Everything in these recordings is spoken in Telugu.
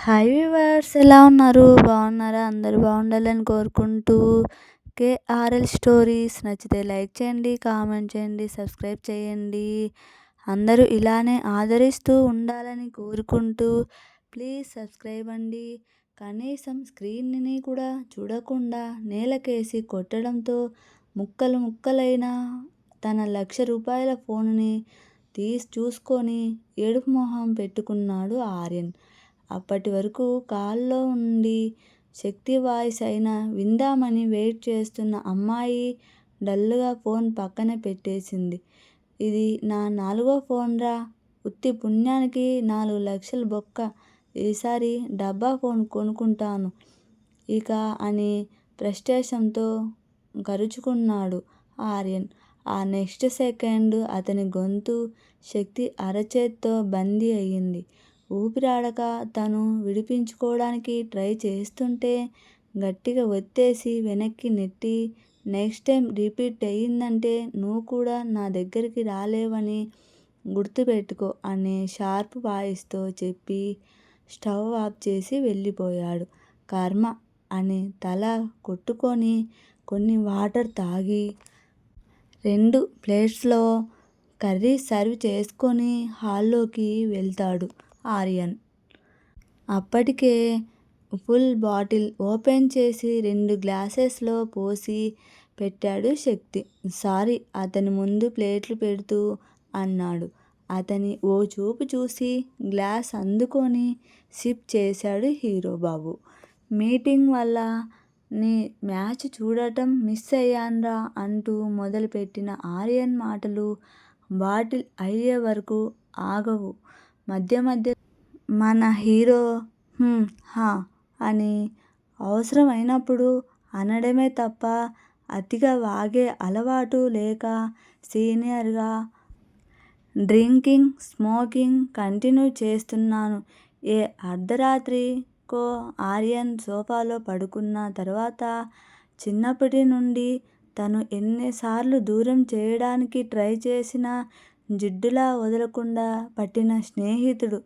హాయ్ వ్యూవర్స్, ఎలా ఉన్నారు? బాగున్నారా? అందరూ బాగుండాలని కోరుకుంటూ కేఆర్ఎల్ స్టోరీస్ నచ్చితే లైక్ చేయండి, కామెంట్ చేయండి, సబ్స్క్రైబ్ చేయండి. అందరూ ఇలానే ఆదరిస్తూ ఉండాలని కోరుకుంటూ ప్లీజ్ సబ్స్క్రైబ్ అండి. కనీసం స్క్రీన్ని కూడా చూడకుండా నేలకేసి కొట్టడంతో ముక్కలు ముక్కలైన తన ₹1,00,000 ఫోన్ని చూసుకొని ఏడుపు మొహం పెట్టుకున్నాడు ఆర్యన్. అప్పటి వరకు కాల్లో ఉండి శక్తి వాయిస్ అయినా విందామని వెయిట్ చేస్తున్న అమ్మాయి డల్గా ఫోన్ పక్కన పెట్టేసింది. ఇది నా 4వ ఫోన్రా, ఉత్తి పుణ్యానికి 4,00,000 బొక్క, ఈసారి డబ్బా ఫోన్ కొనుక్కుంటాను ఇక అని ఫ్రస్ట్రేషన్తో కరుచుకున్నాడు ఆర్యన్. ఆ నెక్స్ట్ సెకండ్ అతని గొంతు శక్తి అరచేత్తో బందీ అయ్యింది. ఊపిరాడక తను విడిపించుకోవడానికి ట్రై చేస్తుంటే గట్టిగా ఒత్తేసి వెనక్కి నెట్టి, నెక్స్ట్ టైం రిపీట్ అయ్యిందంటే నువ్వు కూడా నా దగ్గరికి రాలేవని గుర్తుపెట్టుకో అనే షార్ప్ వాయిస్తో చెప్పి స్టవ్ ఆఫ్ చేసి వెళ్ళిపోయాడు. కర్మ అని తల కొట్టుకొని కొన్ని వాటర్ తాగి 2 ప్లేట్స్లో కర్రీ సర్వ్ చేసుకొని హాల్లోకి వెళ్తాడు ఆర్యన్. అప్పటికే ఫుల్ బాటిల్ ఓపెన్ చేసి 2 గ్లాసెస్లో పోసి పెట్టాడు శక్తి. సారీ అతని ముందు ప్లేట్లు పెడుతూ అన్నాడు. అతని ఓ చూపు చూసి గ్లాస్ అందుకొని సిప్ చేశాడు హీరోబాబు. మీటింగ్ వల్ల నీ మ్యాచ్ చూడటం మిస్ అయ్యాన్రా అంటూ మొదలుపెట్టిన ఆర్యన్ మాటలు బాటిల్ అయ్యే వరకు ఆగవు. మధ్య మధ్య మన హీరో హా అని అవసరం అయినప్పుడు అనడమే తప్ప అతిగా వాగే అలవాటు లేక సీనియర్గా డ్రింకింగ్, స్మోకింగ్ కంటిన్యూ చేస్తున్నాను. ఏ అర్ధరాత్రికో ఆర్యన్ సోఫాలో పడుకున్న తర్వాత చిన్నప్పటి నుండి తను ఎన్నిసార్లు దూరం చేయడానికి ట్రై చేసినా జిడ్డులా వదలకుండా పట్టిన స్నేహితుడు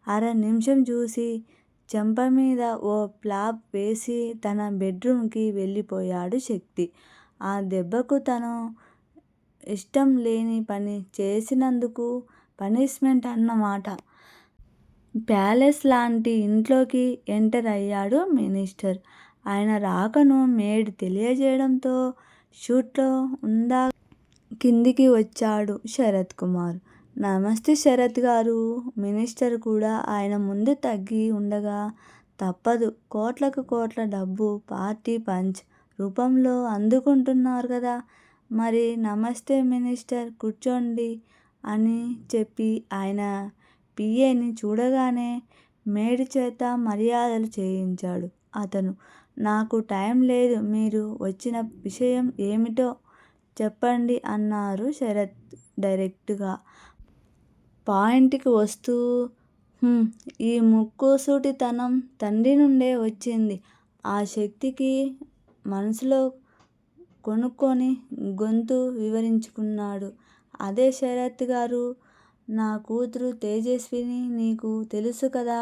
అర నిమిషం చూసి చెంప మీద ఓ ప్లాప్ వేసి తన బెడ్రూమ్కి వెళ్ళిపోయాడు శక్తి. ఆ దెబ్బకు తను ఇష్టం లేని పని చేసినందుకు పనిష్మెంట్ అన్నమాట. ప్యాలెస్ లాంటి ఇంట్లోకి ఎంటర్ అయ్యాడు మినిస్టర్. ఆయన రాకను మేడ్ తెలియజేయడంతో షూట్లో ఉందా కిందికి వచ్చాడు శరత్ కుమార్. నమస్తే శరత్ గారు. మినిస్టర్ కూడా ఆయన ముందు తగ్గి ఉండగా తప్పదు, కోట్లకు కోట్ల డబ్బు పార్టీ పంచ్ రూపంలో అందుకుంటున్నారు కదా. మరి నమస్తే మినిస్టర్, కూర్చోండి అని చెప్పి ఆయన పిఏని చూడగానే మేడ్ చేత మర్యాదలు చేయించాడు అతను. నాకు టైం లేదు, మీరు వచ్చిన విషయం ఏమిటో చెప్పండి అన్నారు శరత్ డైరెక్ట్గా. పాయింట్కి వస్తూ ఈ ముక్కుసూటితనం తండ్రి నుండే వచ్చింది. ఆ శక్తికి మనసులో కొనుక్కొని గొంతు వివరించుకున్నాడు. అదే శరత్ గారు, నా కూతురు తేజస్విని నీకు తెలుసు కదా.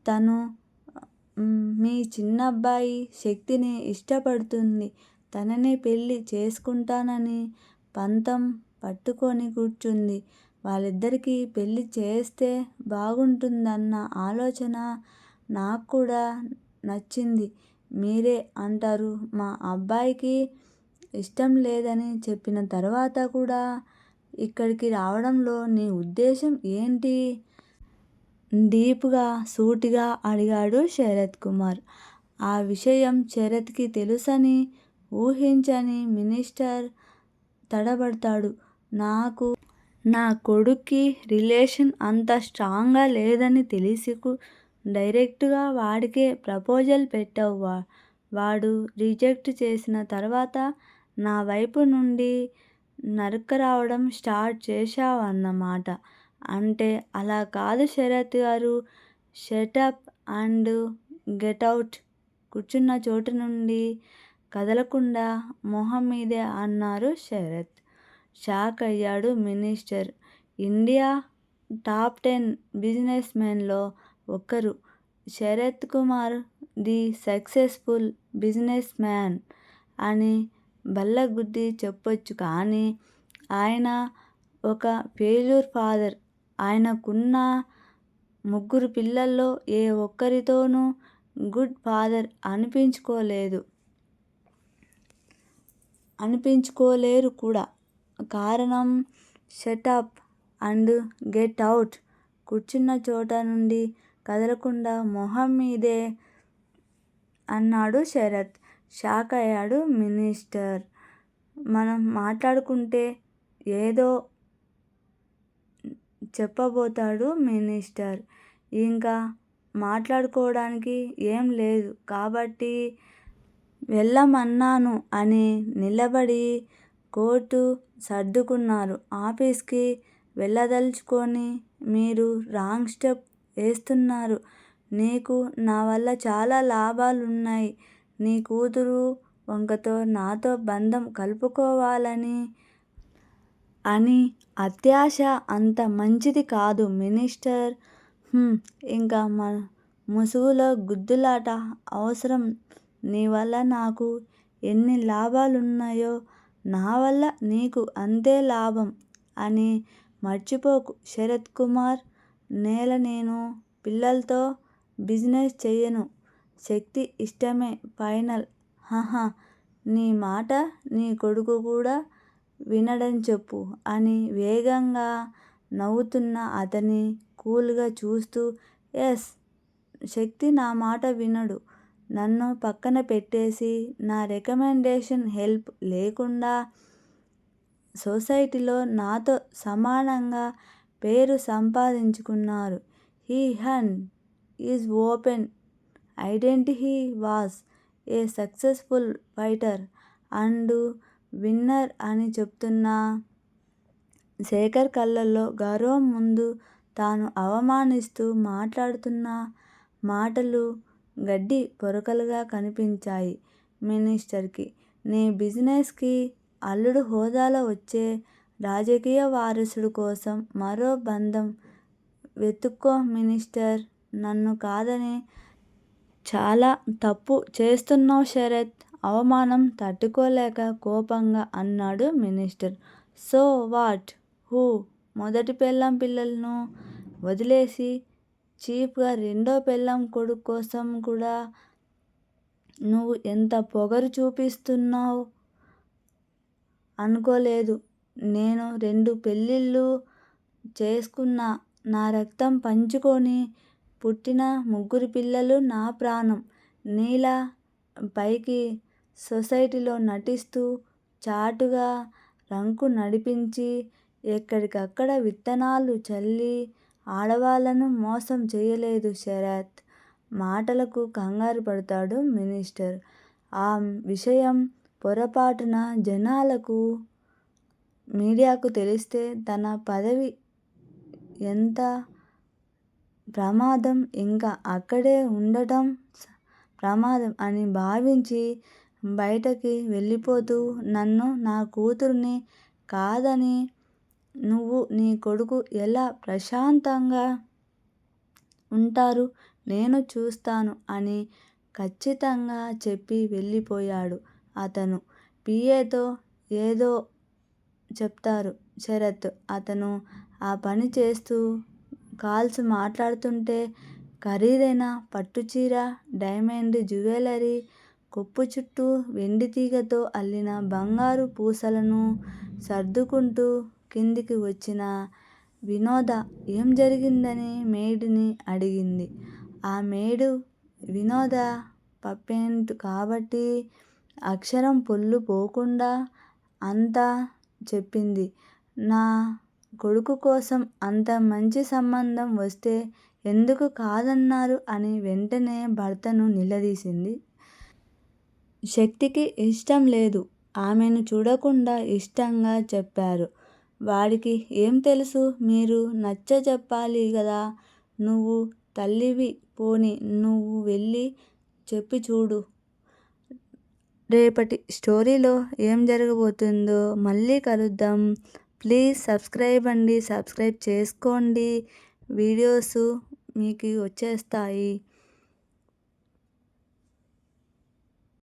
తను మీ చిన్నబ్బాయి శక్తిని ఇష్టపడుతుంది. తనని పెళ్ళి చేసుకుంటానని పంతం పట్టుకొని కూర్చుంది. వాళ్ళిద్దరికీ పెళ్ళి చేస్తే బాగుంటుందన్న ఆలోచన నాకు కూడా నచ్చింది. మీరే అంటారు మా అబ్బాయికి ఇష్టం లేదని చెప్పిన తర్వాత కూడా ఇక్కడికి రావడంలో నీ ఉద్దేశం ఏంటి? డీప్గా సూటిగా అడిగాడు శరత్ కుమార్. ఆ విషయం శరత్కి తెలుసని ఊహించని మినిస్టర్ తడబడతాడు. నాకు నా కొడుక్కి రిలేషన్ అంత స్ట్రాంగ్గా లేదని తెలిసి డైరెక్ట్గా వాడికే ప్రపోజల్ పెట్టావు. వాడు రిజెక్ట్ చేసిన తర్వాత నా వైపు నుండి నరకరావడం స్టార్ట్ చేశావన్నమాట. అంటే అలా కాదు శరత్ గారు, షటప్ అండ్ గెటౌట్. కూర్చున్న చోటు నుండి కదలకుండా మొహం మీదే అన్నారు శరత్. షాక్ అయ్యాడు మినిస్టర్. ఇండియా టాప్ 10 బిజినెస్ మెన్లో ఒకరు, Sarath Kumar the successful businessman అని బల్లగుద్ది చెప్పొచ్చు, కానీ ఆయన ఒక ఫెయిల్యూర్ ఫాదర్. ఆయనకున్న 3 పిల్లల్లో ఏ ఒక్కరితోనూ గుడ్ ఫాదర్ అనిపించుకోలేరు కూడా. కారణం షటప్ అండ్ గెట్ అవుట్. కూర్చున్న చోట నుండి కదలకుండా మొహం మీదే అన్నాడు శరత్. షాక్ అయ్యాడు మినిస్టర్. మనం మాట్లాడుకుంటే ఏదో చెప్పబోతాడు మినిస్టర్. ఇంకా మాట్లాడుకోవడానికి ఏం లేదు కాబట్టి వెళ్ళమన్నాను అని నిలబడి కోటు సర్దుకున్నారు. ఆఫీస్కి వెళ్ళదలుచుకొని మీరు రాంగ్ స్టెప్ వేస్తున్నారు. నీకు నా వల్ల చాలా లాభాలున్నాయి. నీ కూతురు వంకతో నాతో బంధం కలుపుకోవాలని అని అత్యాశ అంత మంచిది కాదు మినిస్టర్. ఇంకా ముసుగులో గుద్దులాట అవసరం. నీ వల్ల నాకు ఎన్ని లాభాలున్నాయో నా వల్ల నీకు అంతే లాభం అని మర్చిపోకు శరత్ కుమార్. నేను పిల్లలతో బిజినెస్ చెయ్యను. శక్తి ఇష్టమే ఫైనల్. హహ నీ మాట నీ కొడుకు కూడా వినడని చెప్పు అని వేగంగా నవ్వుతున్న అతన్ని కూల్గా చూస్తూ, ఎస్, శక్తి నా మాట వినడు. నన్ను పక్కన పెట్టేసి నా రికమెండేషన్ హెల్ప్ లేకుండా సొసైటీలో నాతో సమానంగా పేరు సంపాదించుకున్నారు. He is open identity. He was a successful fighter and winner అని చెప్తున్న శేఖర్ కళ్ళల్లో గర్వం ముందు తాను అవమానిస్తూ మాట్లాడుతున్న మాటలు గడ్డి పొరకలుగా కనిపించాయి మినిస్టర్కి. నీ బిజినెస్కి అల్లుడు హోదాలో వచ్చే రాజకీయ వారసుడు కోసం మరో బంధం వెతుక్కో మినిస్టర్. నన్ను కాదని చాలా తప్పు చేస్తున్నావు శరత్. అవమానం తట్టుకోలేక కోపంగా అన్నాడు మినిస్టర్. So what? హూ? మొదటి పెళ్ళాం పిల్లలను వదిలేసి చీప్గా రెండో పెళ్ళాం కొడుకు కోసం కూడా నువ్వు ఎంత పొగరు చూపిస్తున్నావు అనుకోలేదు. నేను 2 పెళ్ళిళ్ళు చేసుకున్నా. నా రక్తం పంచుకొని పుట్టిన 3 పిల్లలు నా ప్రాణం. నీలా పైకి సొసైటీలో నటిస్తూ చాటుగా రంకు నడిపించి ఎక్కడికక్కడ విత్తనాలు చల్లి ఆడవాళ్ళను మోసం చేయలేదు శరత్. మాటలకు కంగారు పడతాడు మినిస్టర్. ఆ విషయం పొరపాటున జనాలకు మీడియాకు తెలిస్తే తన పదవి ఎంత ప్రమాదం, ఇంకా అక్కడే ఉండటం ప్రమాదం అని భావించి బయటకి వెళ్ళిపోతూ నన్ను నా కూతుర్ని కాదని నువ్వు నీ కొడుకు ఎలా ప్రశాంతంగా ఉంటారు నేను చూస్తాను అని ఖచ్చితంగా చెప్పి వెళ్ళిపోయాడు అతను. పిఏతో ఏదో చెప్తారు శరత్. అతను ఆ పని చేస్తూ కాల్స్ మాట్లాడుతుంటే ఖరీదైన పట్టుచీర, డైమండ్ జ్యువెలరీ, కొప్పు చుట్టూ వెండి తీగతో అల్లిన బంగారు పూసలను సర్దుకుంటూ కిందికి వచ్చిన వినోద ఏం జరిగిందని మెయిడ్ని అడిగింది. ఆ మెయిడ్ వినోద పపెంట్ కాబట్టి అక్షరం పొల్లు పోకుండా అంతా చెప్పింది. నా కొడుకు కోసం అంత మంచి సంబంధం వస్తే ఎందుకు కాదన్నారు అని వెంటనే భర్తను నిలదీసింది. శక్తికి ఇష్టం లేదు. ఆమెను చూడకుండా ఇష్టంగా చెప్పారు. వాడికి ఏం తెలుసు? మీరు నచ్చజెప్పాలి గదా. నువ్వు తల్లివి. పోనీ నువ్వు వెళ్ళి చెప్పి చూడు. రేపటి స్టోరీలో ఏం జరగబోతుందో మళ్ళీ కలుద్దాం. ప్లీజ్ సబ్స్క్రైబ్ చేసుకోండి. వీడియోస్ మీకు వచ్చేస్తాయి.